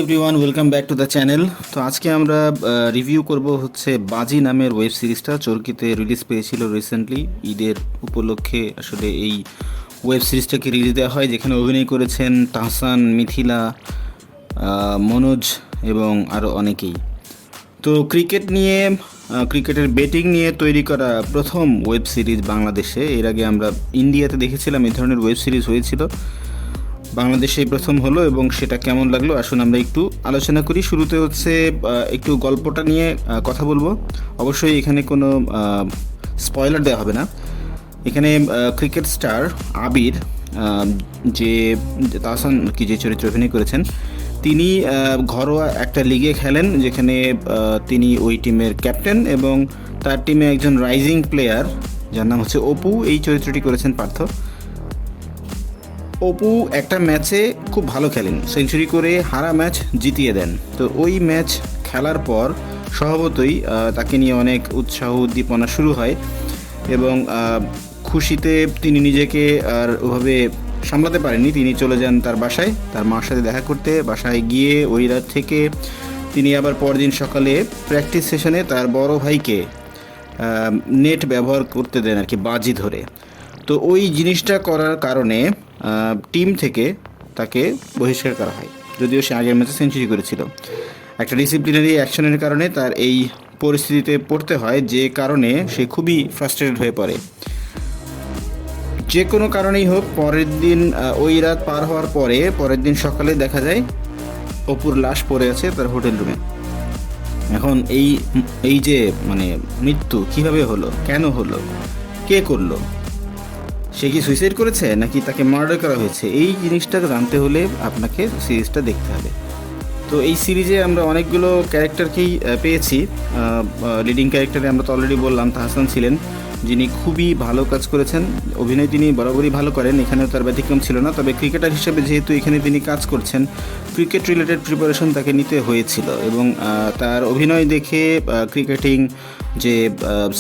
Everyone, welcome back to the channel. তো আজকে আমরা রিভিউ করব হচ্ছে বাজি নামের ওয়েব সিরিজটা। চরকিতে রিলিজ পেয়েছিল রিসেন্টলি, ঈদের উপলক্ষে আসলে এই ওয়েব সিরিজটাকে রিলিজ দেওয়া হয়, যেখানে অভিনয় করেছেন তাহসান, মিথিলা, মনোজ এবং আরও অনেকেই। তো ক্রিকেটের বেটিং নিয়ে তৈরি করা প্রথম ওয়েব সিরিজ বাংলাদেশে। এর আগে আমরা ইন্ডিয়াতে দেখেছিলাম এই ধরনের ওয়েব সিরিজ হয়েছিল, বাংলাদেশে প্রথম হলো। এবং সেটা কেমন লাগলো আসুন আমরা একটু আলোচনা করি। শুরুতে হচ্ছে একটু গল্পটা নিয়ে কথা বলবো। অবশ্যই এখানে কোনো স্পয়লার দেওয়া হবে না। এখানে ক্রিকেট স্টার আবির, যে তাহসান যে চরিত্রে অভিনয় করেছেন, তিনি ঘরোয়া একটা লিগে খেলেন, যেখানে তিনি ওই টিমের ক্যাপ্টেন এবং তার টিমে একজন রাইজিং প্লেয়ার যার নাম হচ্ছে অপু, এই চরিত্রটি করেছেন পার্থ। অপু একটা ম্যাচে খুব ভালো খেলেন, সেঞ্চুরি করে হারা ম্যাচ জিতিয়ে দেন। তো ওই ম্যাচ খেলার পর স্বভাবতই তাকে নিয়ে অনেক উৎসাহ উদ্দীপনা শুরু হয় এবং খুশিতে তিনি নিজেকে আর ওভাবে সামলাতে পারেননি। তিনি চলে যান তার বাসায়, তার মার সাথে দেখা করতে। বাসায় গিয়ে ওই রাত থেকে তিনি আবার পরদিন সকালে প্র্যাকটিস সেশনে তার বড় ভাইকে নেট ব্যবহার করতে দেন আর কি, বাজি ধরে। তো ওই জিনিসটা করার কারণে টিম থেকে তাকে বহিষ্কার করা হয়, যদিও সে আগের ম্যাচে সেঞ্চুরি করেছিল। একটা ডিসিপ্লিনারি অ্যাকশনের কারণে তার এই পরিস্থিতিতে পড়তে হয়, যে কারণে সে খুবই ফ্রাস্ট্রেটেড হয়ে পড়ে। যে কোনো কারণেই হোক, পরের দিন ওই রাত পার হওয়ার পরে পরের দিন সকালে দেখা যায় অপুর লাশ পড়ে আছে তার হোটেল রুমে। এখন এই যে মানে মৃত্যু কিভাবে হলো, কেন হলো, কে করলো, সে কি সুইসাইড করেছে নাকি তাকে মার্ডার করা হয়েছে, এই জিনিসটা জানতে হলে আপনাকে সিরিজটা দেখতে হবে। তো এই সিরিজে আমরা অনেকগুলো ক্যারেক্টারকেই পেয়েছি। লিডিং ক্যারেক্টারে আমরা তো অলরেডি বললাম তাহসান ছিলেন, যিনি খুবই ভালো কাজ করেছেন। অভিনয় তিনি বরাবরই ভালো করেন, এখানেও তার ব্যতিক্রম ছিল না। তবে ক্রিকেটার হিসেবে যেহেতু এখানে তিনি কাজ করছেন, ক্রিকেট রিলেটেড প্রিপারেশন তাকে নিতে হয়েছিল এবং তার অভিনয় দেখে ক্রিকেটিং যে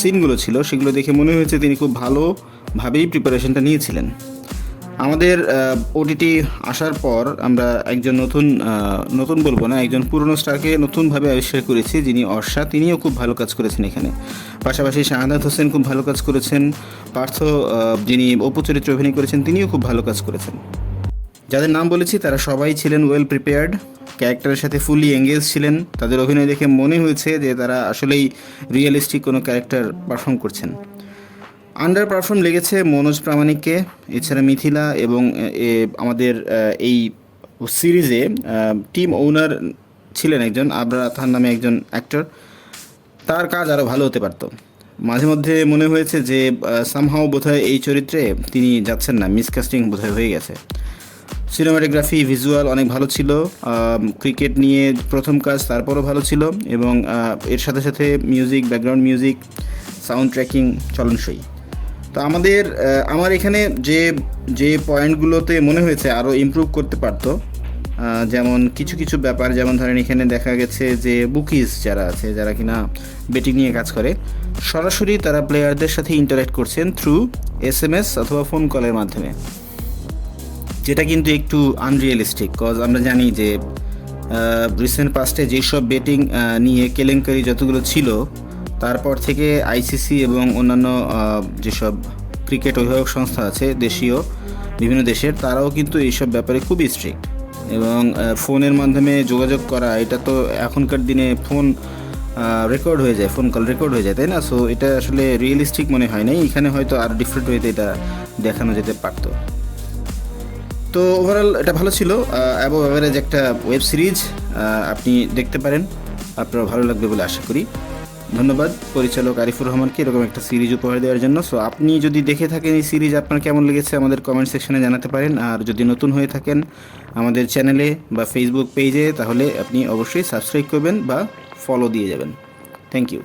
সিনগুলো ছিল সেগুলো দেখে মনে হয়েছে তিনি খুব ভালোভাবেই প্রিপারেশনটা নিয়েছিলেন। আমাদের ওটিটি আসার পর আমরা একজন নতুন বলবো না, একজন পুরনো স্টারকে নতুনভাবে আবিষ্কার করেছি, যিনি অর্ষা। তিনিও খুব ভালো কাজ করেছেন এখানে। পাশাপাশি শাহাদাত হোসেন খুব ভালো কাজ করেছেন। পার্থ, যিনি অপু চরিত্রে অভিনয় করেছেন, তিনিও খুব ভালো কাজ করেছেন। যাদের নাম বলেছি তারা সবাই ছিলেন ওয়েল প্রিপেয়ার্ড, ক্যারেক্টারের সাথে ফুলি এঙ্গেজ ছিলেন। তাদের অভিনয় দেখে মনে হয়েছে যে তারা আসলেই রিয়েলিস্টিক কোনো ক্যারেক্টার পারফর্ম করছেন। আন্ডার পারফর্ম লেগেছে মনোজ প্রামাণিককে, এছাড়া মিথিলা এবং আমাদের এই সিরিজে টিম ওনার ছিলেন একজন আবরার খান নামে একজন অ্যাক্টর। তার কাজ আরও ভালো হতে পারত। মাঝে মধ্যে মনে হয়েছে যে সামহাও বোধহয় এই চরিত্রে তিনি যাচ্ছেন না, মিসকাস্টিং বোধহয় হয়ে গেছে। সিনেমাটোগ্রাফি, ভিজুয়াল অনেক ভালো ছিল। ক্রিকেট নিয়ে প্রথম কাজ, তারপরও ভালো ছিল। এবং এর সাথে সাথে music, background music, sound tracking চলনসই। তো আমার এখানে যে পয়েন্টগুলোতে মনে হয়েছে আরও ইমপ্রুভ করতে পারতো, যেমন কিছু ব্যাপার, যেমন ধরেন এখানে দেখা গেছে যে বুকিজ যারা আছে, যারা কিনা বেটিং নিয়ে কাজ করে, সরাসরি তারা প্লেয়ারদের সাথে ইন্টারাক্ট করছেন থ্রু SMS অথবা ফোন কলের মাধ্যমে, যেটা কিন্তু একটু আনরিয়েলিস্টিক। কজ আমরা জানি যে রিসেন্ট পাস্টে যেসব বেটিং নিয়ে কেলেঙ্কারি যতগুলো ছিল, তারপর থেকে ICC এবং অন্যান্য যেসব ক্রিকেট অভিভাবক সংস্থা আছে দেশীয় বিভিন্ন দেশের, তারাও কিন্তু এইসব ব্যাপারে খুবই স্ট্রিক্ট। এবং ফোনের মাধ্যমে যোগাযোগ করা, এটা তো এখনকার দিনে ফোন রেকর্ড হয়ে যায়, ফোন কল রেকর্ড হয়ে যায়, তাই না? সো এটা আসলে রিয়েলিস্টিক মনে হয় নাই। এখানে হয়তো আর ডিফারেন্ট ওয়েতে এটা দেখানো যেতে পারতো। তো ওভারঅল এটা ভালো ছিল, অ্যাবভ অ্যাভারেজ একটা ওয়েব সিরিজ। আপনি দেখতে পারেন, আপনার ভালো লাগবে বলে আশা করি। ধন্যবাদ পরিচালক আরিফুর রহমানকে এরকম একটা সিরিজ উপহার দেওয়ার জন্য। সো আপনি যদি দেখে থাকেন এই সিরিজ, আপনার কেমন লেগেছে আমাদের কমেন্ট সেকশনে জানাতে পারেন। আর যদি নতুন হয়ে থাকেন আমাদের চ্যানেলে বা ফেসবুক পেজে, তাহলে আপনি অবশ্যই সাবস্ক্রাইব করবেন বা ফলো দিয়ে যাবেন। Thank you.